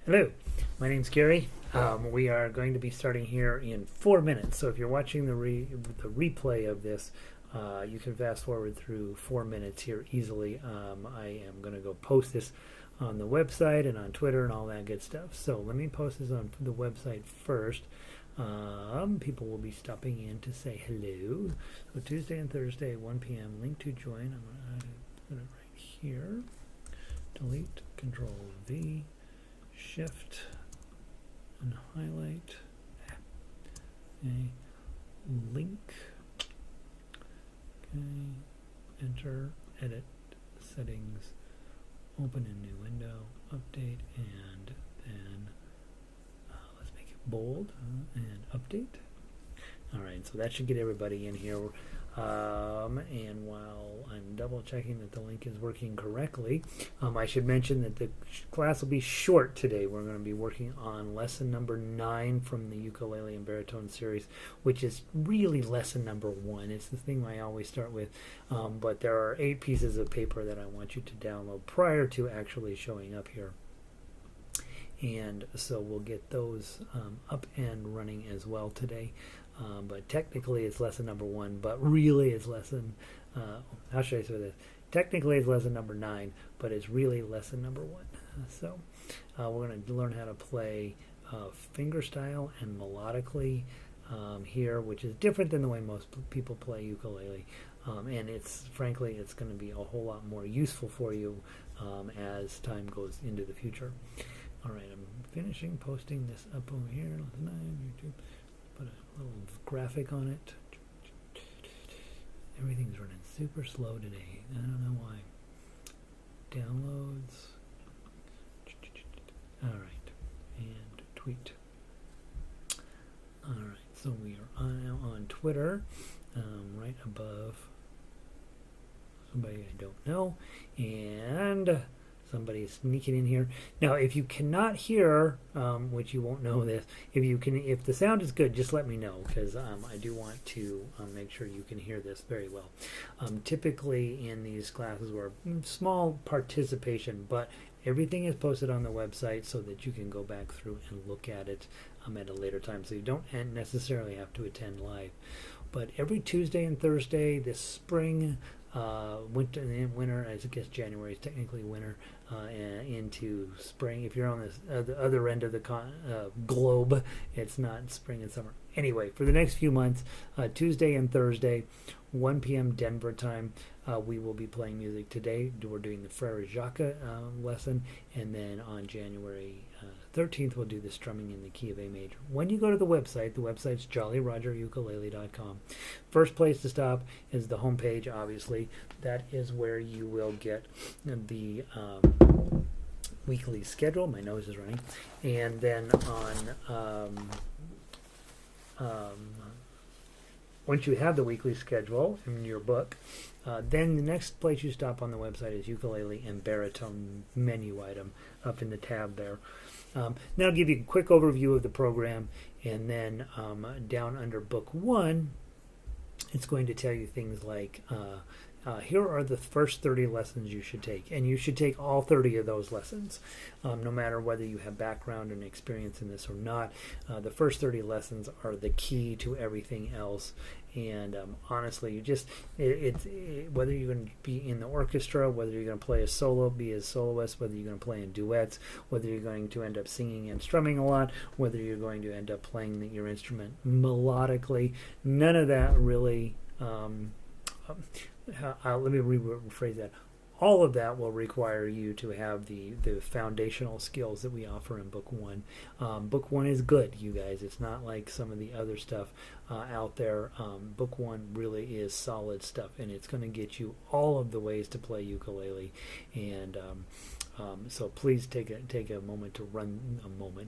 Hello, my name's Gary. We are going to be starting here in 4 minutes. So if you're watching the replay of this, you can fast forward through 4 minutes here easily. I am going to go post this on the website and on Twitter and all that good stuff. So let me post this on the website first. People will be stopping in to say hello. So Tuesday and Thursday, 1 p.m. Link to join. I'm going to put it right here. Delete, Control V. Shift and highlight. Okay. Link. Okay. Enter. Edit. Settings. Open a new window. Update and then let's make it bold and update. Alright, so that should get everybody in here. And while I'm double checking that the link is working correctly, I should mention that the class will be short today. We're going to be working on lesson number 9 from the ukulele and baritone series, which is really lesson number 1. It's the thing I always start with, but there are 8 pieces of paper that I want you to download prior to actually showing up here. And so we'll get those up and running as well today. But technically it's lesson number 1, but really it's lesson, how should I say this? Technically it's lesson number 9, but it's really lesson number 1. So we're going to learn how to play fingerstyle and melodically here, which is different than the way most people play ukulele. And frankly, it's going to be a whole lot more useful for you as time goes into the future. All right, I'm finishing posting this up over here. YouTube. Put a little graphic on it. Everything's running super slow today. I don't know why. Downloads. Alright. And tweet. Alright, so we are on Twitter, right above somebody I don't know. And somebody is sneaking in here. Now, if you cannot hear, which you won't know this, if the sound is good, just let me know, because I do want to make sure you can hear this very well. Typically in these classes, we're small participation, but everything is posted on the website so that you can go back through and look at it at a later time, so you don't necessarily have to attend live. But every Tuesday and Thursday this spring, winter, I guess January is technically winter, into spring. If you're on the other end of the globe, it's not spring and summer. Anyway, for the next few months, Tuesday and Thursday, 1 p.m. Denver time, we will be playing music. Today we're doing the Frère Jacques lesson, and then on January 13th we'll do the strumming in the key of A major. When you go to the website's jollyrogerukulele.com. First place to stop is the home page, obviously. That is where you will get the weekly schedule. My nose is running. And then once you have the weekly schedule in your book, then the next place you stop on the website is ukulele and baritone menu item up in the tab there. Now I'll give you a quick overview of the program, and then down under book 1, it's going to tell you things like here are the first 30 lessons you should take, and you should take all 30 of those lessons, no matter whether you have background and experience in this or not. The first 30 lessons are the key to everything else. And honestly, you just whether you're going to be in the orchestra, whether you're going to play a solo, be a soloist, whether you're going to play in duets, whether you're going to end up singing and strumming a lot, whether you're going to end up playing your instrument melodically, none of that really. Let me rephrase that. All of that will require you to have the foundational skills that we offer in Book 1. Book 1 is good, you guys. It's not like some of the other stuff out there. Book 1 really is solid stuff, and it's going to get you all of the ways to play ukulele. And so please take a moment to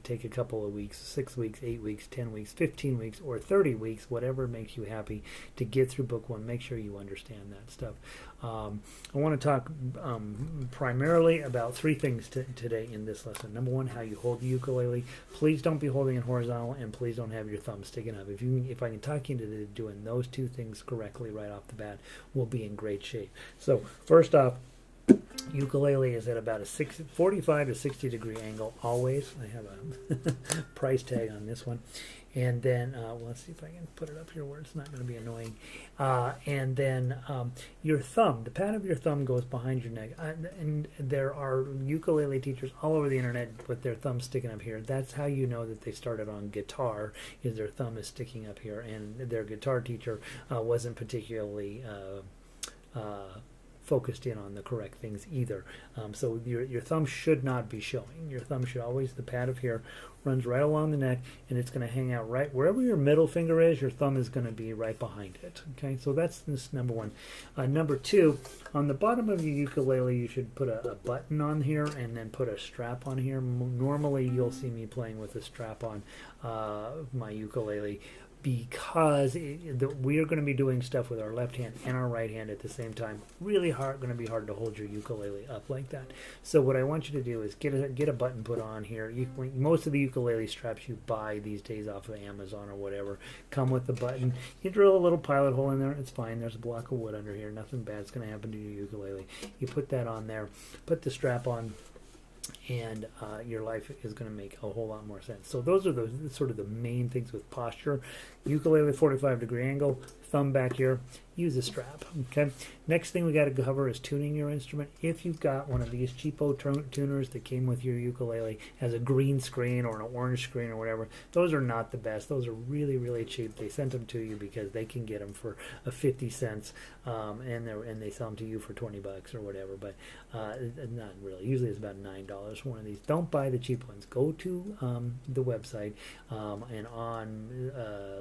take a couple of weeks, 6 weeks, 8 weeks, 10 weeks, 15 weeks, or 30 weeks, whatever makes you happy, to get through Book 1. Make sure you understand that stuff. I want to talk primarily about 3 things today in this lesson. Number 1, how you hold the ukulele. Please don't be holding it horizontal, and please don't have your thumb sticking up. If I can talk you into doing those 2 things correctly right off the bat, we'll be in great shape. So first off, Ukulele is at about a 45 to 60 degree angle always. I have a price tag on this one. And then, well, let's see if I can put it up here where it's not going to be annoying. And then your thumb, the pad of your thumb goes behind your neck. And there are ukulele teachers all over the internet with their thumb sticking up here. That's how you know that they started on guitar, is their thumb is sticking up here. And their guitar teacher wasn't particularly focused in on the correct things either. So your thumb should not be showing. Your thumb should always, the pad of here runs right along the neck, and it's going to hang out right wherever your middle finger is. Your thumb is going to be right behind it. Okay, so that's this number one. Number two, on the bottom of your ukulele, you should put a button on here and then put a strap on here. Normally, you'll see me playing with a strap on my ukulele, because we are going to be doing stuff with our left hand and our right hand at the same time. Really hard, going to be hard to hold your ukulele up like that. So what I want you to do is get a button put on here. Most of the ukulele straps you buy these days off of Amazon or whatever come with the button. You drill a little pilot hole in there. It's fine. There's a block of wood under here. Nothing bad's going to happen to your ukulele. You put that on there. Put the strap on, and your life is going to make a whole lot more sense. So those are the sort of the main things with posture. Ukulele 45 degree angle, thumb back here, use a strap. Okay. Next thing we got to cover is tuning your instrument. If you've got one of these cheapo tuners that came with your ukulele, has a green screen or an orange screen or whatever, those are not the best. Those are really, really cheap. They sent them to you because they can get them for 50 cents, and they sell them to you for 20 bucks or whatever. But not really. Usually it's about $9 for one of these. Don't buy the cheap ones. Go to the website, and on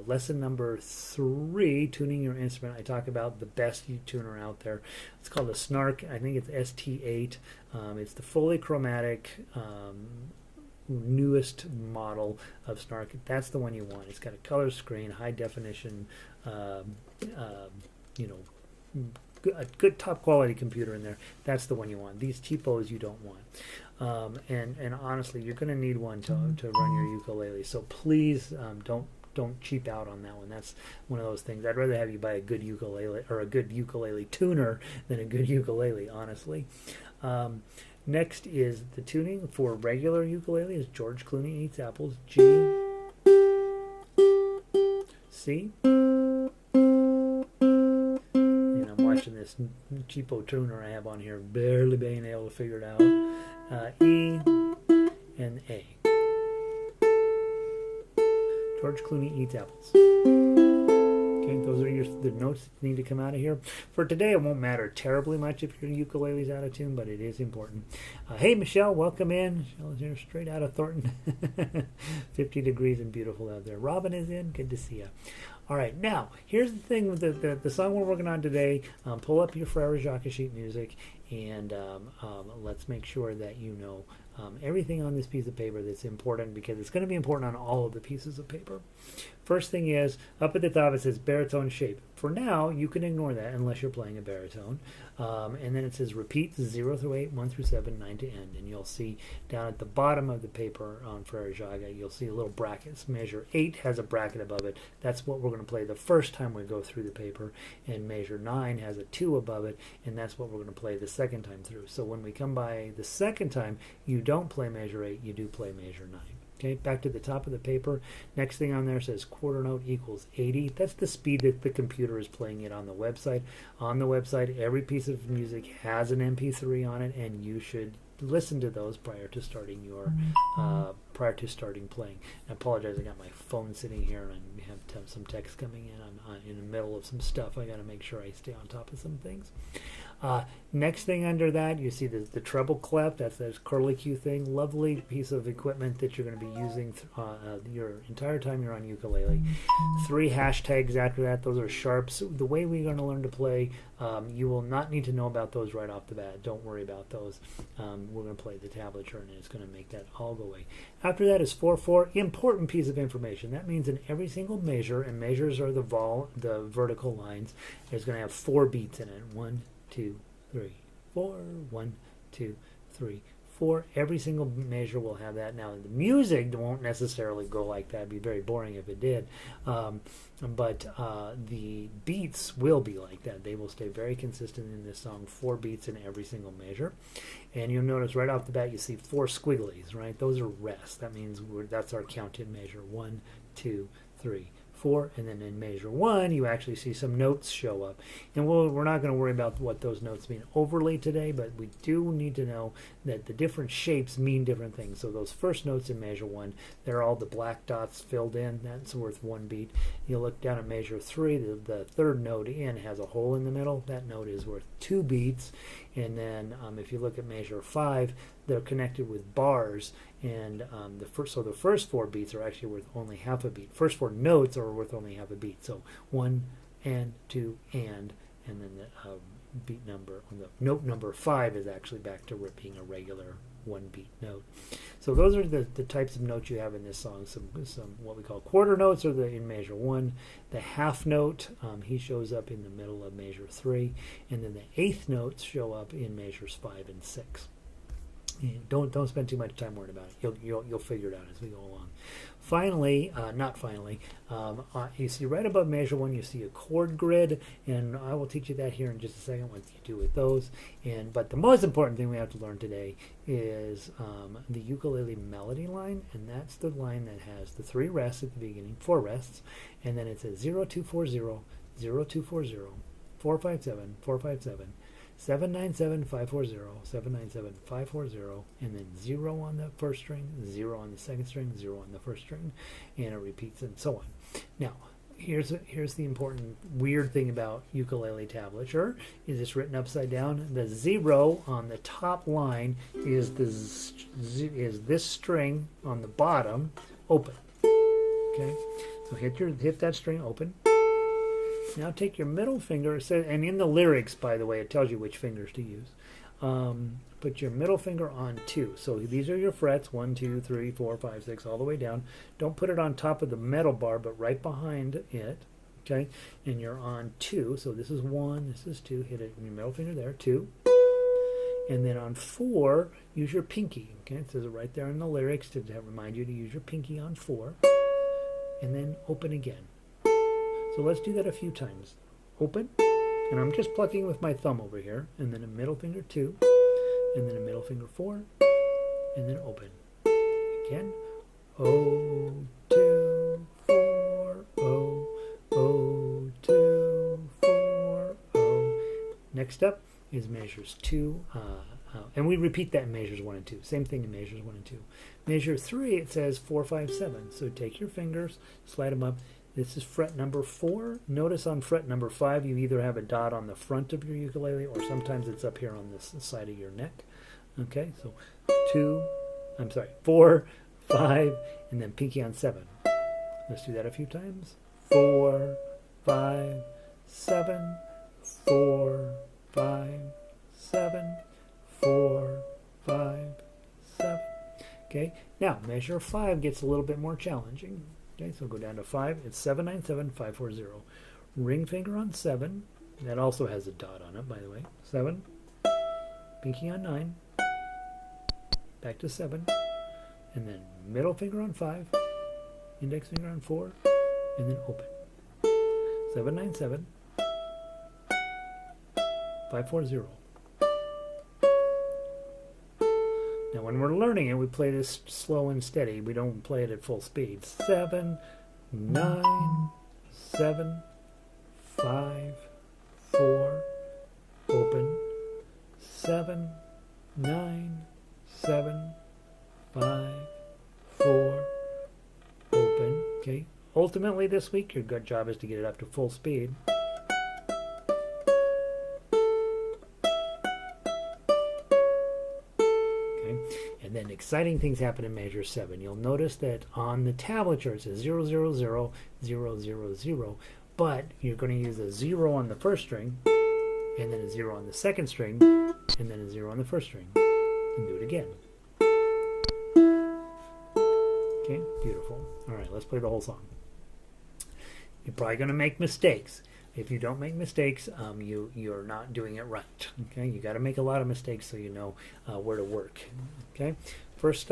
lesson number 3, tuning your instrument, I talk about the best tuner out there. It's called a Snark. I think it's ST8. It's the fully chromatic newest model of Snark. That's the one you want. It's got a color screen, high definition, a good top quality computer in there. That's the one you want. These cheapos you don't want. And honestly, you're going to need one to run your ukulele. So please don't cheap out on that one. That's one of those things. I'd rather have you buy a good ukulele or a good ukulele tuner than a good ukulele, honestly. Next is the tuning for regular ukulele is George Clooney Eats Apples, G, C. And I'm watching this cheapo tuner I have on here, barely being able to figure it out. E and A. George Clooney Eats Apples. Okay, those are the notes that need to come out of here. For today, it won't matter terribly much if your ukulele's out of tune, but it is important. Hey, Michelle, welcome in. Michelle is here straight out of Thornton. 50 degrees and beautiful out there. Robin is in. Good to see you. All right, now, here's the thing with the song we're working on today. Pull up your Frère Jacques sheet music, and let's make sure that you know everything on this piece of paper that's important, because it's going to be important on all of the pieces of paper. First thing is, up at the top it says baritone shape. For now, you can ignore that unless you're playing a baritone. And then it says repeat 0 through 8, 1 through 7, 9 to end. And you'll see down at the bottom of the paper on Frère Jacques, you'll see a little brackets. Measure 8 has a bracket above it. That's what we're going to play the first time we go through the paper. And measure 9 has a 2 above it, and that's what we're going to play the second time through. So when we come by the second time, you don't play measure 8, you do play measure 9. Okay, back to the top of the paper. Next thing on there says quarter note equals 80. That's the speed that the computer is playing it on the website. On the website, every piece of music has an MP3 on it, and you should listen to those prior to starting playing. I apologize, I got my phone sitting here and I have some text coming in. I'm in the middle of some stuff. I got to make sure I stay on top of some things. Next thing under that, you see the treble clef. That's this curlicue thing. Lovely piece of equipment that you're going to be using your entire time you're on ukulele. 3 hashtags after that. Those are sharps. The way we're going to learn to play, you will not need to know about those right off the bat. Don't worry about those. We're going to play the tablature, and it's going to make that all go away. After that is 4/4. Important piece of information. That means in every single measure, and measures are the vertical lines, there's going to have 4 beats in it. 1, 2, 3, 4. 1, 2, 3, 4. 4. Every single measure will have that. Now, the music won't necessarily go like that. It'd be very boring if it did. But the beats will be like that. They will stay very consistent in this song, 4 beats in every single measure. And you'll notice right off the bat you see 4 squigglies, right? Those are rests. That means that's our counted measure. 1, 2, 3, 4, and then in measure 1 you actually see some notes show up. And we're not going to worry about what those notes mean overly today, but we do need to know that the different shapes mean different things. So those first notes in measure 1, they're all the black dots filled in. That's worth 1 beat. You look down at measure 3, the third note in has a hole in the middle. That note is worth 2 beats. And then if you look at measure 5, they're connected with bars, and the first 4 beats are actually worth only half a beat. First 4 notes are worth only half a beat. So 1 and 2 and then the beat number on the note number 5 is actually back to being a regular 1 beat note. So those are the types of notes you have in this song. Some what we call quarter notes are in measure 1. The half note, he shows up in the middle of measure 3, and then the eighth notes show up in measures 5 and 6. And don't spend too much time worrying about it. You'll figure it out as we go along. Finally, you see right above measure 1, you see a chord grid, and I will teach you that here in just a second, what you do with those. But the most important thing we have to learn today is the ukulele melody line, and that's the line that has the 3 rests at the beginning, 4 rests, and then it says 0240, 0240, 457, 457. 797-540, 797-540, and then 0 on the first string, 0 on the second string, 0 on the first string, and it repeats and so on. Now, here's the important weird thing about ukulele tablature. Is it's written upside down. The 0 on the top line is this string on the bottom open. Okay, so hit that string open. Now take your middle finger, and in the lyrics, by the way, it tells you which fingers to use. Put your middle finger on 2. So these are your frets, 1, 2, 3, 4, 5, 6, all the way down. Don't put it on top of the metal bar, but right behind it. Okay, and you're on 2. So this is 1, this is 2. Hit it with your middle finger there, 2. And then on 4, use your pinky. Okay, it says it right there in the lyrics to remind you to use your pinky on 4. And then open again. So let's do that a few times. Open, and I'm just plucking with my thumb over here, and then a middle finger 2, and then a middle finger 4, and then open. Again. 0, 2, 4, 0, 0, 2, 4, 0. Next up is measures 2, and we repeat that in measures 1 and 2. Same thing in measures 1 and 2. Measure 3, it says 4, 5, 7. So take your fingers, slide them up. This is fret number 4. Notice on fret number 5, you either have a dot on the front of your ukulele, or sometimes it's up here on this side of your neck. Okay, so 4, 5, and then pinky on 7. Let's do that a few times. 4, 5, 7, 4, 5, 7, 4, 5, 7. Okay, now measure 5 gets a little bit more challenging. Okay, so go down to 5. It's 797-540. Ring finger on 7. That also has a dot on it, by the way. 7. Pinky on 9. Back to 7. And then middle finger on 5. Index finger on 4. And then open. 797. 540. Now, when we're learning it, we play this slow and steady. We don't play it at full speed. 7, 9, 7, 5, 4, open. 7, 9, 7, 5, 4, open. Okay. Ultimately, this week, your good job is to get it up to full speed. Then exciting things happen in measure 7. You'll notice that on the tablature it says 0, 0, 0, 0, 0, 0, but you're going to use a 0 on the first string, and then a 0 on the second string, and then a 0 on the first string, and do it again. Okay, beautiful. All right, let's play the whole song. You're probably going to make mistakes. if you don't make mistakes, you're not doing it right. Okay, you got to make a lot of mistakes so you know where to work. Okay, first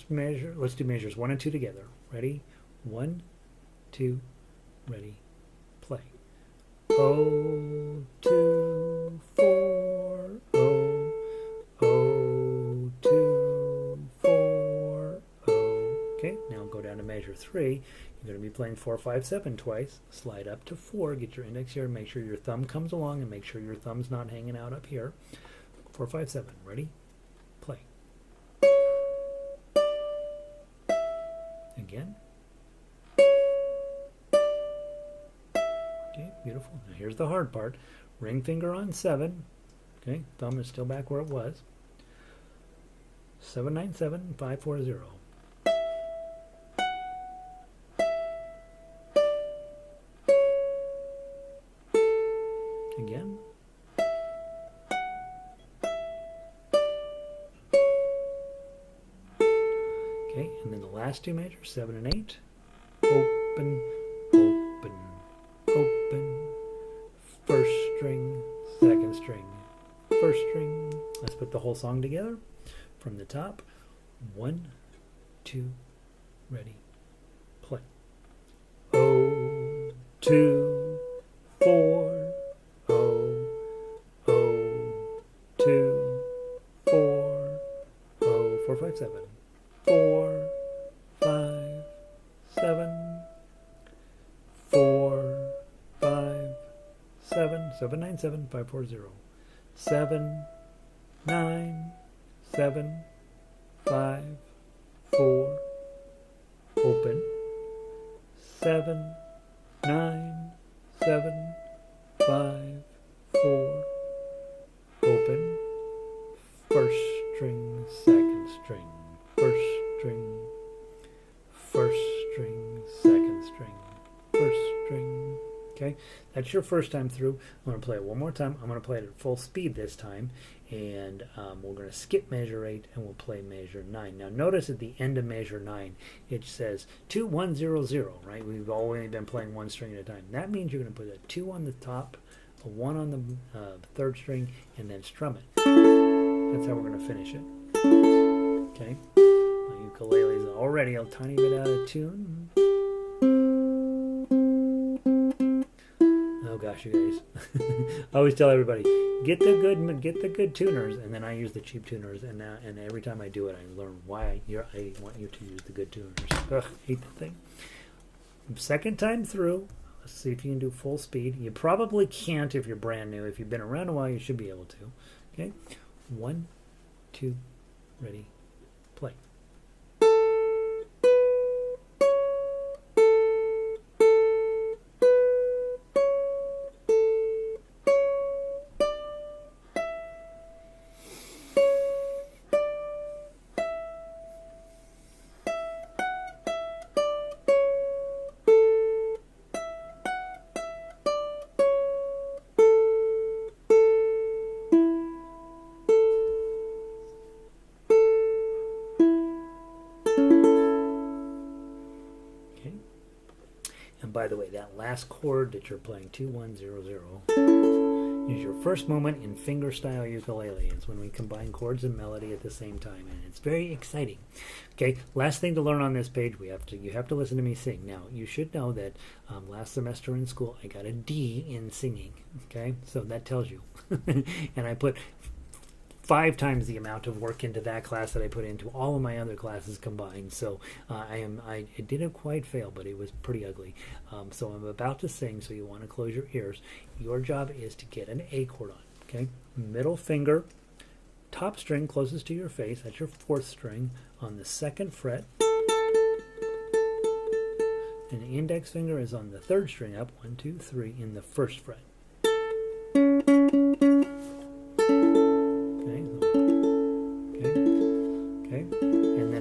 measure. Let's do measures 1 and 2 together. Ready? 1, 2, ready, play. 0, 2, 4. 0, 0, 2, 4. 0. Okay, now go down to measure 3. You're going to be playing 4, 5, 7 twice. Slide up to 4. Get your index here. Make sure your thumb comes along and make sure your thumb's not hanging out up here. 4, 5, 7. Ready? Play. Again. Okay, beautiful. Now here's the hard part. Ring finger on 7. Okay, thumb is still back where it was. 7, 9, 7, 5, 4, 0. Again. Okay, and then the last 2 measures, 7 and 8. Open, open, open. First string, second string, first string. Let's put the whole song together from the top. 1, 2, ready, play. 0, 2, 4. 0, 0, 2, 4. 0, 4, 5, 7. 4, 5, 7. 4, 5, 7. 7, 9, 7, 5, 4, 0. 7, 9, 7, 5, 4. Open. 7, 9, 7, 5, 4. Open. First string, second string, first string, first string, second string, first string. Okay, that's your first time through. I'm going to play it one more time. I'm going to play it at full speed this time, and we're going to skip measure 8 and we'll play measure 9. Now notice at the end of measure 9 it says 2, 1, 0, 0, right? We've already been playing one string at a time. That means you're going to put a 2 on the top, a 1 on the third string, and then strum it. That's how we're going to finish it. Okay, my ukulele is already a tiny bit out of tune. Oh gosh, you guys! I always tell everybody, get the good tuners, and then I use the cheap tuners. And every time I do it, I learn why I want you to use the good tuners. Ugh, hate the thing. Second time through, let's see if you can do full speed. You probably can't if you're brand new. If you've been around a while, you should be able to. Okay, 1, 2, ready, play. By the way, that last chord that you're playing, 2, 1, 0, 0, is your first moment in fingerstyle ukulele. It's when we combine chords and melody at the same time, and it's very exciting. Okay, last thing to learn on this page, you have to listen to me sing. Now, you should know that last semester in school, I got a D in singing. Okay, so that tells you. And I put 5 times the amount of work into that class that I put into all of my other classes combined. So I didn't quite fail, but it was pretty ugly. So I'm about to sing, so you want to close your ears. Your job is to get an A chord on. Okay, middle finger, top string closest to your face. That's your 4th string on the 2nd fret, and the index finger is on the 3rd string up, 1, 2, 3, in the 1st fret.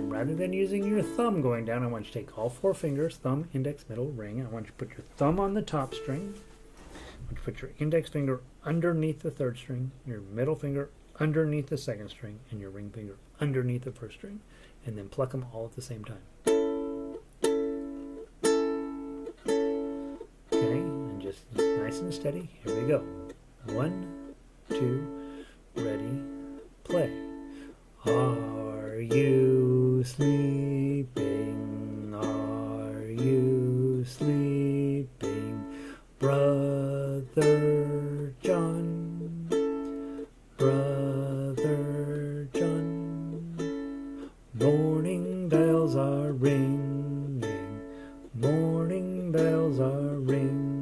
Rather than using your thumb going down, I want you to take all 4 fingers, thumb, index, middle, ring. I want you to put your thumb on the top string. I want you to put your index finger underneath the 3rd string, your middle finger underneath the 2nd string, and your ring finger underneath the 1st string. And then pluck them all at the same time. Okay, and just nice nice and steady. Here we go. 1, 2, ready, play. Are you sleeping? Are you sleeping, Brother John? Brother John. Morning bells are ringing. Morning bells are ringing.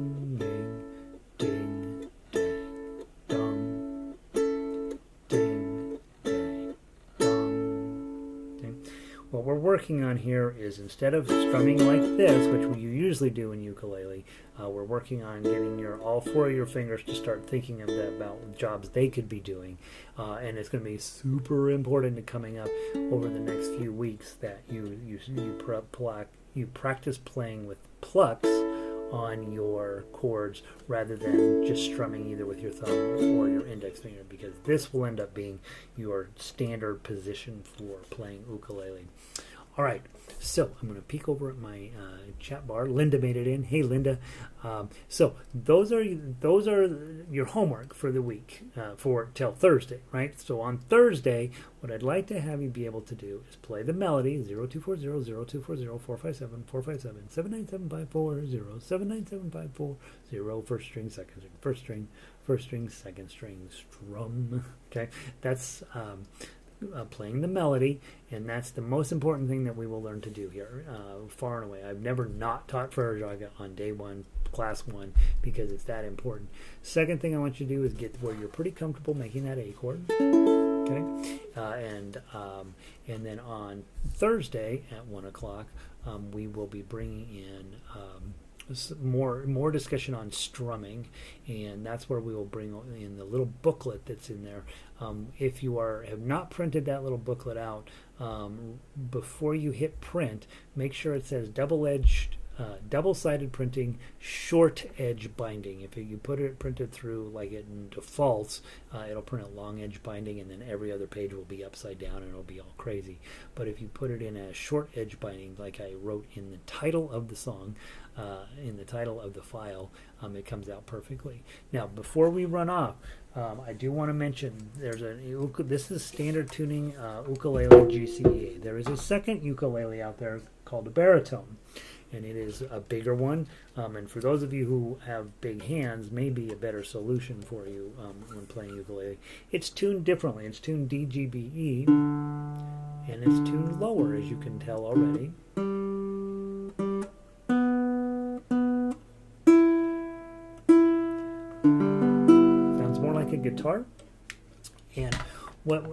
Ding, dang, dong. Ding, dang, dong. Ding. What we're working on here is, instead of strumming like this, which you usually do in ukulele, we're working on getting all 4 of your fingers to start thinking about jobs they could be doing. And it's going to be super important to coming up over the next few weeks that you practice playing with plucks on your chords rather than just strumming either with your thumb or your index finger, because this will end up being your standard position for playing ukulele. All right, so I'm going to peek over at my chat bar. Linda made it in. Hey, Linda. So those are your homework for the week till Thursday, right? So on Thursday, what I'd like to have you be able to do is play the melody 0240-0240-457-457 797-540 797-540 first string, second string, first string, second string, strum. Okay, that's playing the melody, and that's the most important thing that we will learn to do here, far and away. I've never not taught Frère Jacques on day 1, class 1, because it's that important. Second thing I want you to do is get where you're pretty comfortable making that A chord. Okay, and then on Thursday at 1 o'clock, we will be bringing in more discussion on strumming, and that's where we will bring in the little booklet that's in there. If you have not printed that little booklet out, before you hit print, make sure it says double-sided printing, short edge binding. If you put it printed through like it defaults, it'll print a long edge binding, and then every other page will be upside down and it'll be all crazy. But if you put it in a short edge binding, like I wrote in the title of the song, in the title of the file, it comes out perfectly. Now, before we run off, I do want to mention this is standard tuning ukulele GCE. There is a second ukulele out there called a Baritone, and it is a bigger one. And for those of you who have big hands, may be a better solution for you when playing ukulele. It's tuned differently. It's tuned DGBE, and it's tuned lower, as you can tell already. A guitar. And what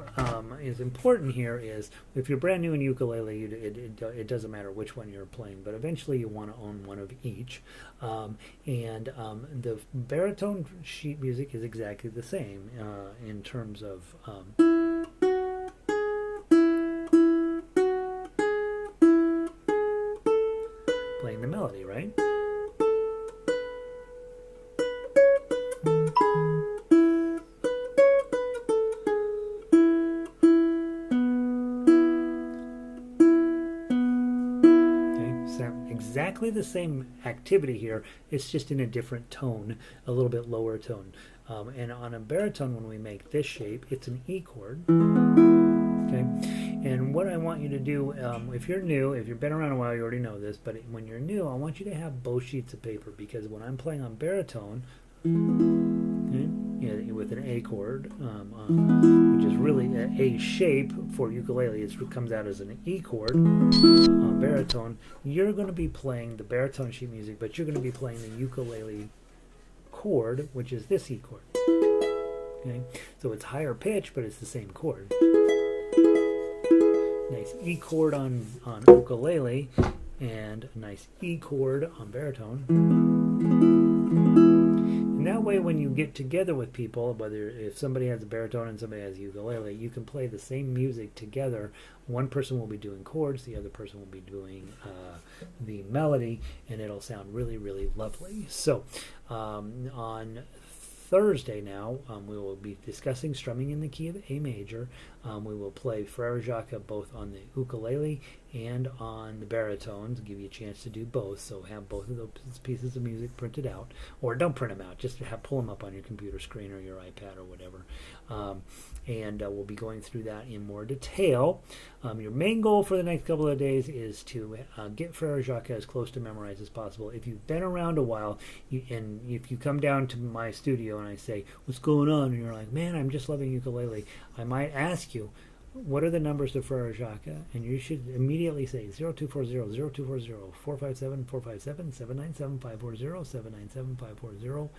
is important here is, if you're brand new in ukulele, it doesn't matter which one you're playing, but eventually you want to own one of each. The baritone sheet music is exactly the same in terms of playing the melody, right? Exactly the same activity here. It's just in a different tone, a little bit lower tone. And on a baritone, when we make this shape, it's an E chord. Okay. And what I want you to do, if you're new, if you've been around a while, you already know this. But when you're new, I want you to have both sheets of paper, because when I'm playing on baritone, okay, with an A chord, which is really a shape for ukulele. It comes out as an E chord on baritone. You're going to be playing the baritone sheet music, but you're going to be playing the ukulele chord, which is this E chord. Okay, so it's higher pitch, but it's the same chord. Nice E chord on ukulele, and a nice E chord on baritone. And that way, when you get together with people, if somebody has a baritone and somebody has a ukulele, you can play the same music together. One person will be doing chords, the other person will be doing the melody, and it'll sound really, really lovely. So on Thursday now, we will be discussing strumming in the key of A major. We will play Frère Jacques both on the ukulele and on the baritone to give you a chance to do both. So have both of those pieces of music printed out, or don't print them out, just pull them up on your computer screen or your iPad or whatever. And we'll be going through that in more detail. Your main goal for the next couple of days is to get Frère Jacques as close to memorized as possible. If you've been around a while, and if you come down to my studio and I say, what's going on? And you're like, man, I'm just loving ukulele, I might ask you, what are the numbers to Frère Jacques? And you should immediately say 0240, 0240, 457, 457, 797, 540, 797, 540, 000.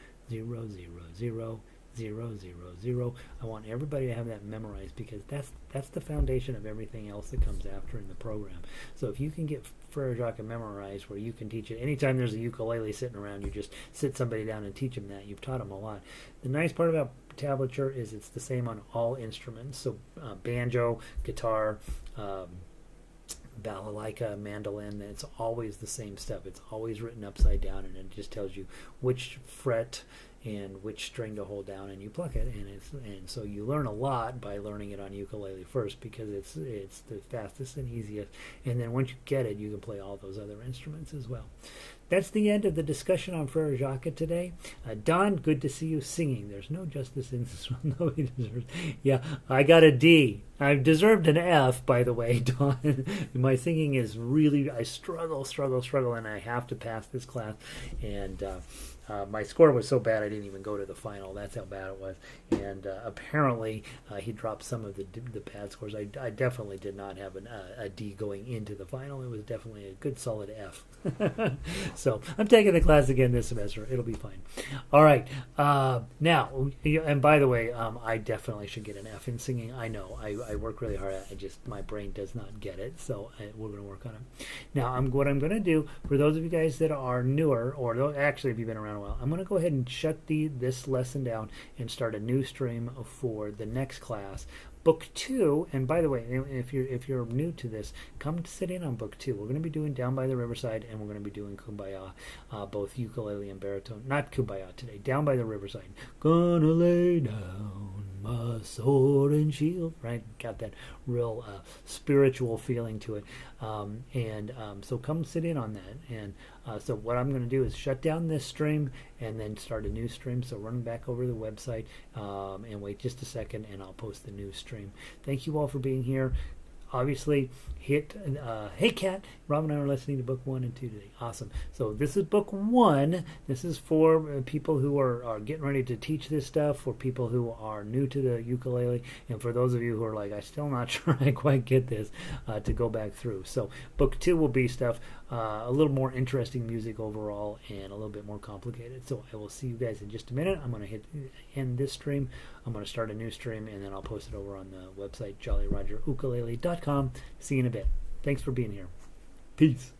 000. I want everybody to have that memorized, because that's the foundation of everything else that comes after in the program. So if you can get Frère Jacques memorized, where you can teach it anytime there's a ukulele sitting around, you just sit somebody down and teach them that. You've taught them a lot. The nice part about tablature is it's the same on all instruments. So banjo, guitar, balalaika, mandolin, it's always the same stuff. It's always written upside down, and it just tells you which fret and which string to hold down, and you pluck it, and so you learn a lot by learning it on ukulele first, because it's the fastest and easiest, and then once you get it, you can play all those other instruments as well. That's the end of the discussion on Frère Jacques today. Don, good to see you singing. There's no justice in this one. Nobody deserves. Yeah, I got a D. I deserved an F, by the way, Don. My singing is really, I struggle, and I have to pass this class. And my score was so bad I didn't even go to the final. That's how bad it was. And apparently he dropped some of the bad scores. I definitely did not have a D going into the final. It was definitely a good solid F. So I'm taking the class again this semester. It'll be fine. All right. Now, and by the way, I definitely should get an F in singing. I know. I work really hard at it. My brain does not get it. So we're going to work on it. Now, what I'm going to do, for those of you guys that are newer, or actually if you've been around a while, I'm going to go ahead and shut this lesson down and start a new stream for the next class. Book 2, and by the way, if you're new to this, come sit in on Book 2. We're going to be doing Down by the Riverside, and we're going to be doing Kumbaya, both ukulele and baritone. Not Kumbaya today, Down by the Riverside. Gonna lay down my sword and shield, right? Got that real spiritual feeling to it. So come sit in on that. And so what I'm going to do is shut down this stream and then start a new stream. So run back over to the website and wait just a second, and I'll post the new stream. Thank you all for being here. Obviously, hit Hey Cat. Rob and I are listening to book 1 and 2 today. Awesome. So this is book 1. This is for people who are getting ready to teach this stuff, for people who are new to the ukulele, and for those of you who are like, I'm still not sure I quite get this, to go back through. So book 2 will be stuff a little more interesting music overall, and a little bit more complicated. So I will see you guys in just a minute. I'm going to end this stream. I'm going to start a new stream, and then I'll post it over on the website, jollyrogerukulele.com. See you in a bit. Thanks for being here. Peace.